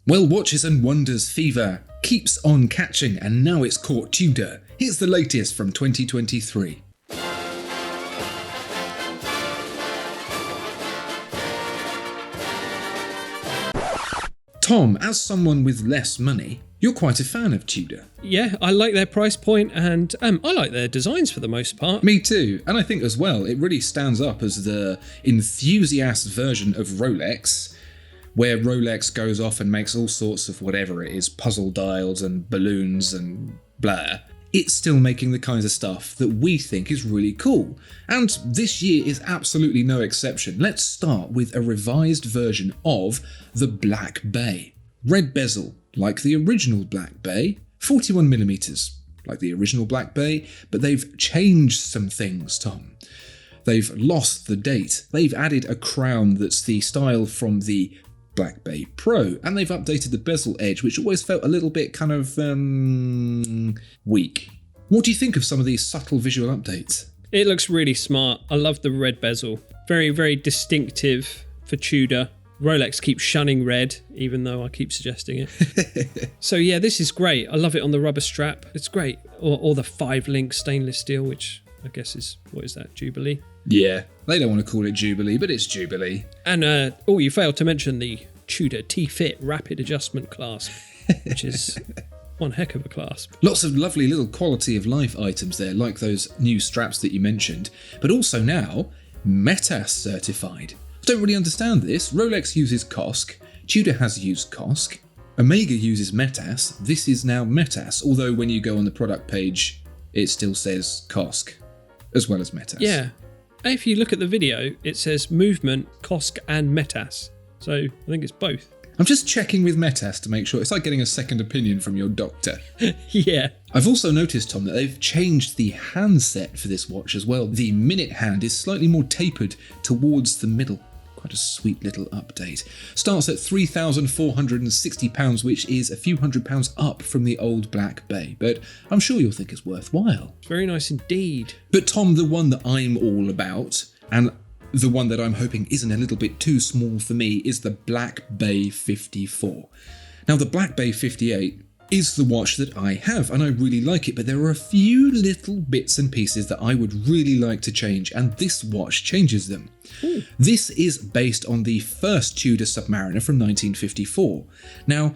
Well, Watches and Wonders fever keeps on catching, and now it's caught Tudor. Here's the latest from 2023. Tom, as someone with less money, you're quite a fan of Tudor. Yeah, I like their price point, and I like their designs for the most part. Me too, and I think as well, it really stands up as the enthusiast version of Rolex, where Rolex goes off and makes all sorts of whatever it is, puzzle dials and balloons and blah. It's still making the kinds of stuff that we think is really cool. And this year is absolutely no exception. Let's start with a revised version of the Black Bay. Red bezel, like the original Black Bay, 41mm, like the original Black Bay, but they've changed some things, Tom. They've lost the date. They've added a crown that's the style from the Black Bay Pro, and they've updated the bezel edge, which always felt a little bit kind of weak. What do you think of some of these subtle visual updates? It looks really smart. I love the red bezel. Very, very distinctive for Tudor. Rolex keeps shunning red, even though I keep suggesting it. So yeah, this is great. I love it on the rubber strap. It's great. Or the 5-link stainless steel, which I guess is, what is that, Jubilee? Yeah, they don't want to call it Jubilee, but it's Jubilee. And you failed to mention the Tudor T-Fit rapid adjustment clasp, which is one heck of a clasp. Lots of lovely little quality of life items there, like those new straps that you mentioned, but also now METAS certified. I don't really understand this. Rolex uses COSC, Tudor has used COSC, Omega uses METAS, this is now METAS, although when you go on the product page, it still says COSC, as well as METAS. Yeah. If you look at the video, it says movement, COSC and METAS. So I think it's both. I'm just checking with METAS to make sure. It's like getting a second opinion from your doctor. Yeah. I've also noticed, Tom, that they've changed the handset for this watch as well. The minute hand is slightly more tapered towards the middle. Quite a sweet little update. Starts at £3,460, which is a few £100s up from the old Black Bay, but I'm sure you'll think it's worthwhile. It's very nice indeed. But Tom, the one that I'm all about, and the one that I'm hoping isn't a little bit too small for me, is the Black Bay 54. Now, the Black Bay 58 is the watch that I have, and I really like it, but there are a few little bits and pieces that I would really like to change, and this watch changes them. Ooh. This is based on the first Tudor Submariner from 1954. Now,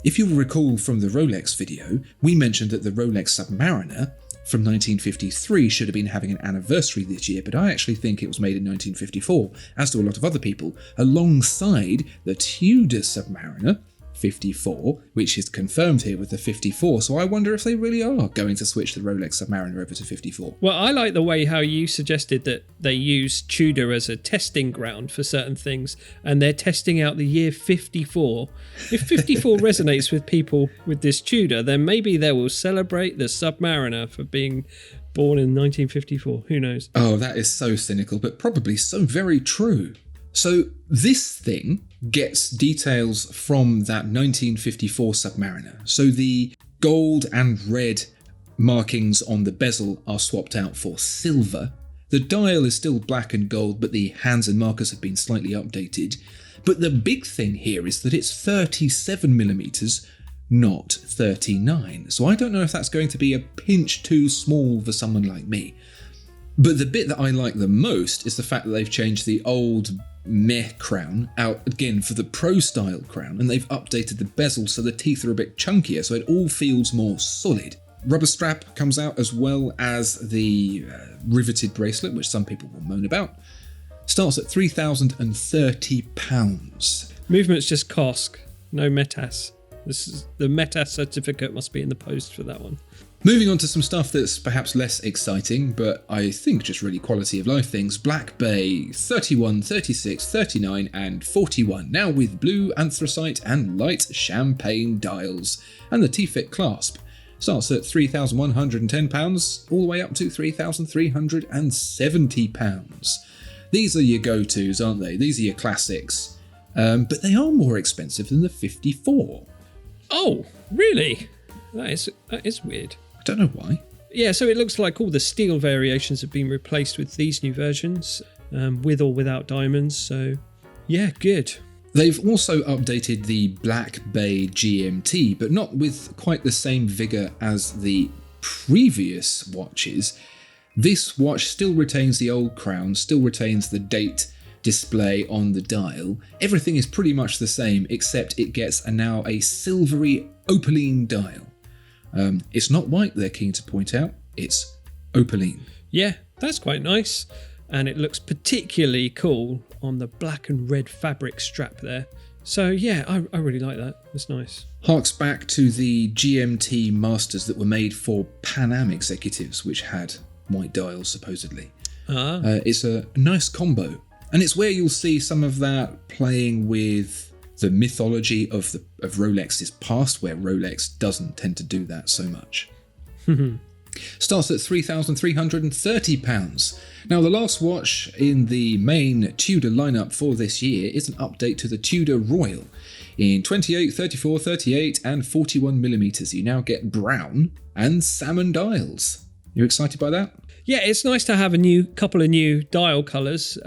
if you'll recall from the Rolex video, we mentioned that the Rolex Submariner from 1953 should have been having an anniversary this year, but I actually think it was made in 1954, as do a lot of other people, alongside the Tudor Submariner 54, which is confirmed here with the 54, so I wonder if they really are going to switch the Rolex Submariner over to 54. Well, I like the way how you suggested that they use Tudor as a testing ground for certain things, and they're testing out the year 54. If 54 resonates with people with this Tudor, then maybe they will celebrate the Submariner for being born in 1954. Who knows? Oh, that is so cynical, but probably so very true. So this thing gets details from that 1954 Submariner. So the gold and red markings on the bezel are swapped out for silver. The dial is still black and gold, but the hands and markers have been slightly updated. But the big thing here is that it's 37mm, not 39. So I don't know if that's going to be a pinch too small for someone like me. But the bit that I like the most is the fact that they've changed the old meh crown out again for the pro style crown, and they've updated the bezel so the teeth are a bit chunkier, so it all feels more solid. Rubber strap comes out, as well as the riveted bracelet, which some people will moan about. Starts at £3,030. Movement's just COSC, no METAS. This is the METAS certificate must be in the post for that one. Moving on to some stuff that's perhaps less exciting, but I think just really quality of life things. Black Bay 31, 36, 39 and 41, now with blue anthracite and light champagne dials, and the T-Fit clasp. Starts at £3,110 all the way up to £3,370. These are your go-tos, aren't they? These are your classics. But they are more expensive than the 54. Oh, really? That is weird. I don't know why. Yeah, so it looks like all the steel variations have been replaced with these new versions, with or without diamonds. So, yeah, good. They've also updated the Black Bay GMT, but not with quite the same vigour as the previous watches. This watch still retains the old crown, still retains the date display on the dial. Everything is pretty much the same, except it gets now a silvery opaline dial. It's not white, they're keen to point out, it's opaline. Yeah, that's quite nice. And it looks particularly cool on the black and red fabric strap there. So yeah, I really like that. It's nice. Harks back to the GMT masters that were made for Pan Am executives, which had white dials supposedly. It's a nice combo. And it's where you'll see some of that playing with the mythology of Rolex's past, where Rolex doesn't tend to do that so much. Starts at £3,330. Now, the last watch in the main Tudor lineup for this year is an update to the Tudor Royal. In 28, 34, 38 and 41mm, you now get brown and salmon dials. You excited by that? Yeah, it's nice to have a couple of new dial colours.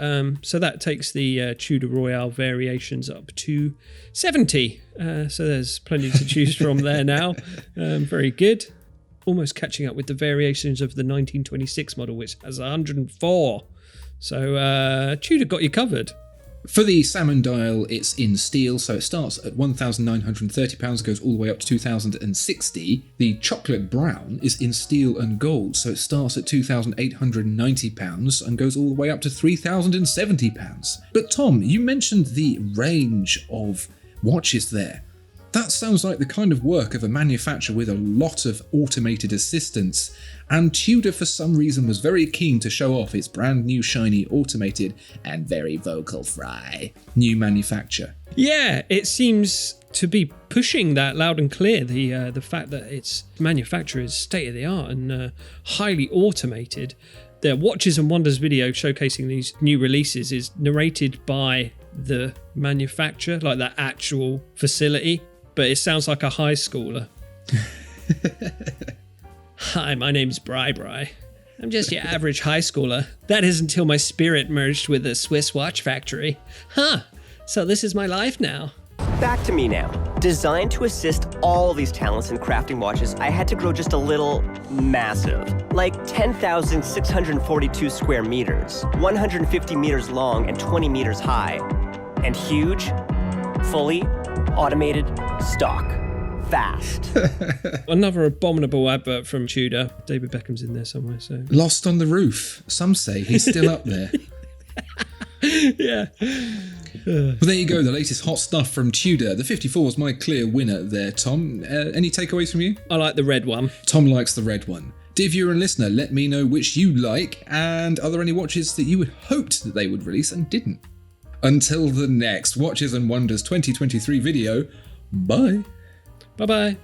So that takes the Tudor Royale variations up to 70. So there's plenty to choose from there now. Very good. Almost catching up with the variations of the 1926 model, which has 104. So Tudor got you covered. For the salmon dial, it's in steel, so it starts at £1,930, goes all the way up to £2,060. The chocolate brown is in steel and gold, so it starts at £2,890 and goes all the way up to £3,070. But Tom, you mentioned the range of watches there. That sounds like the kind of work of a manufacturer with a lot of automated assistance, and Tudor for some reason was very keen to show off its brand new shiny automated and very vocal fry new manufacture. Yeah, it seems to be pushing that loud and clear, the fact that its manufacturer is state of the art and highly automated. Their Watches and Wonders video showcasing these new releases is narrated by the manufacturer, like the actual facility. But it sounds like a high schooler. Hi, my name's Bri. I'm just your average high schooler. That is until my spirit merged with a Swiss watch factory. So this is my life now. Back to me now. Designed to assist all these talents in crafting watches, I had to grow just a little massive. Like 10,642 square meters, 150 meters long and 20 meters high. And huge, fully automated, stock, fast. Another abominable advert from Tudor. David Beckham's in there somewhere. So Lost on the roof. Some say he's still up there. Yeah. But there you go, the latest hot stuff from Tudor. The 54 was my clear winner there, Tom. Any takeaways from you? I like the red one. Tom likes the red one. Dear viewer and listener, let me know which you like, and are there any watches that you had hoped that they would release and didn't? Until the next Watches and Wonders 2023 video, bye. Bye-bye.